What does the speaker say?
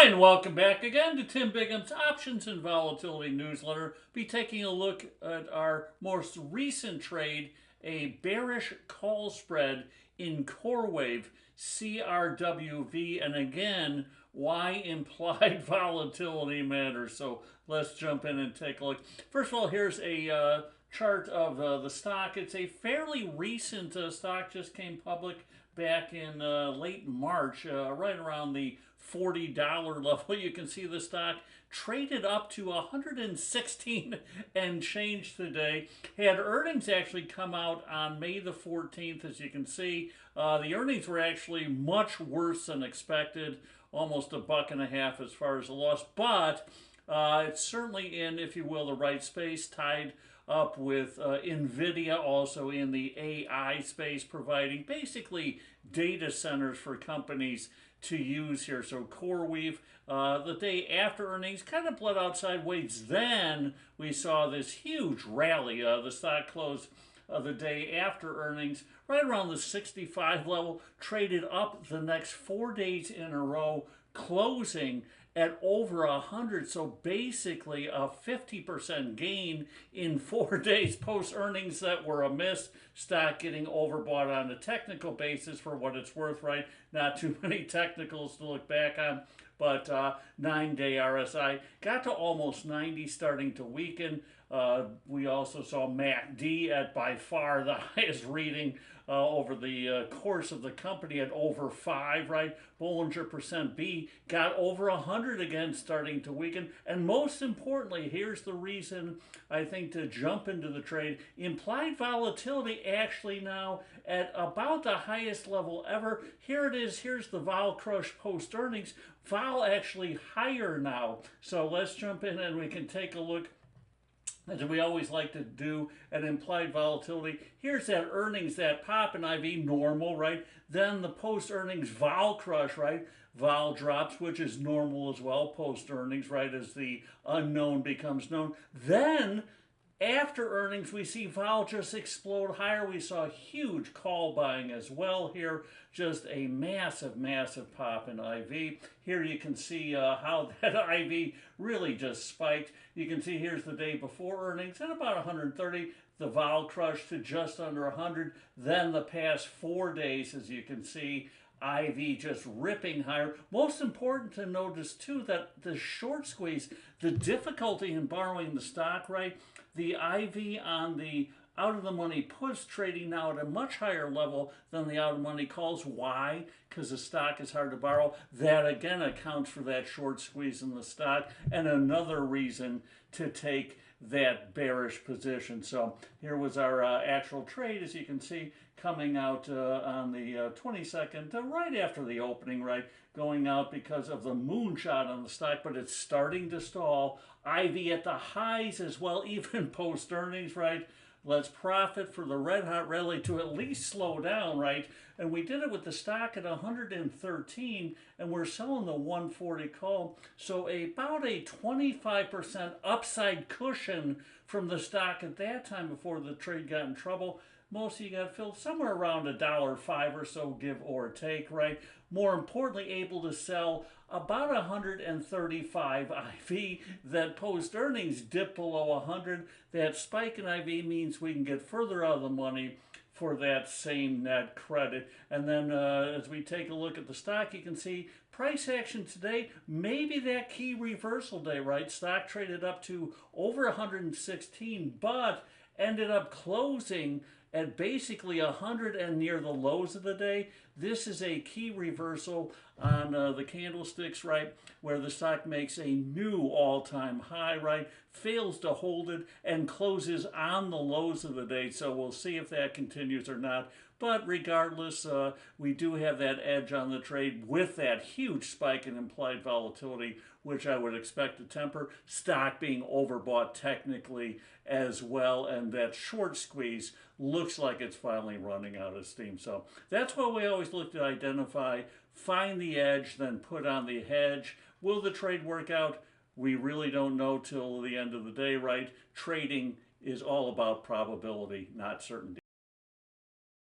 Hi, and welcome back again to Tim Bigham's Options and Volatility newsletter. Be taking a look at our most recent trade, a bearish call spread in CRWV, CRWV, and again, why implied volatility matters. So let's jump in and take a look. First of all, here's a chart of the stock. It's a fairly recent stock, just came public back in late March, right around the $40 level. You can see the stock traded up to 116 and change today. Had earnings actually come out on May the 14th, as you can see. The earnings were actually much worse than expected, almost $1.50 as far as the loss, but it's certainly in, if you will, the right space, tied up with NVIDIA also in the AI space, providing basically data centers for companies to use here. So CRWV, the day after earnings, kind of bled out sideways. Then we saw this huge rally. The stock closed the day after earnings right around the 65 level, traded up the next 4 days in a row, closing at over 100, so basically a 50% gain in 4 days post earnings that were a miss. Stock getting overbought on a technical basis for what it's worth, right? Not too many technicals to look back on, but 9-day RSI got to almost 90, starting to weaken. We also saw MACD at by far the highest reading over the course of the company at over 5, right? Bollinger percent B got over 100 again, starting to weaken. And most importantly, here's the reason I think to jump into the trade. Implied volatility actually now at about the highest level ever. Here it is. Here's the vol crush post earnings. Vol actually higher now. So let's jump in and we can take a look, as we always like to do, at implied volatility. Here's that earnings, that pop in IV, normal, right? Then the post-earnings vol crush, right? Vol drops, which is normal as well, post-earnings, right, as the unknown becomes known. Then, after earnings, we see vol just explode higher. We saw huge call buying as well here. Just a massive, massive pop in IV. Here you can see how that IV really just spiked. You can see here's the day before earnings at about 130. The vol crush to just under 100. Then the past 4 days, as you can see, IV just ripping higher. Most important to notice too that the short squeeze, the difficulty in borrowing the stock, right? The IV on the out of the money puts trading now at a much higher level than the out of money calls. Why? Because the stock is hard to borrow. That again accounts for that short squeeze in the stock, and another reason to take that bearish position. So here was our actual trade, as you can see, coming out on the 22nd, right after the opening, right? Going out because of the moonshot on the stock, but it's starting to stall. IV at the highs as well, even post earnings, right? Let's profit for the red hot rally to at least slow down, right? And we did it with the stock at 113, and we're selling the 140 call. So about a 25% upside cushion from the stock at that time before the trade got in trouble. Most of you got filled somewhere around $1.05 or so, give or take, right? More importantly, able to sell about 135 IV. That post earnings dip below 100. That spike in IV means we can get further out of the money for that same net credit. And then as we take a look at the stock, you can see price action today, maybe that key reversal day, right? Stock traded up to over 116, but ended up closing at basically 100 and near the lows of the day. This is a key reversal on the candlesticks, right, where the stock makes a new all-time high, right, fails to hold it, and closes on the lows of the day. So we'll see if that continues or not. But regardless, we do have that edge on the trade with that huge spike in implied volatility, which I would expect to temper. Stock being overbought technically as well, and that short squeeze looks like it's finally running out of steam. So that's what we always look to identify. Find the edge, then put on the hedge. Will the trade work out? We really don't know till the end of the day, right? Trading is all about probability, not certainty.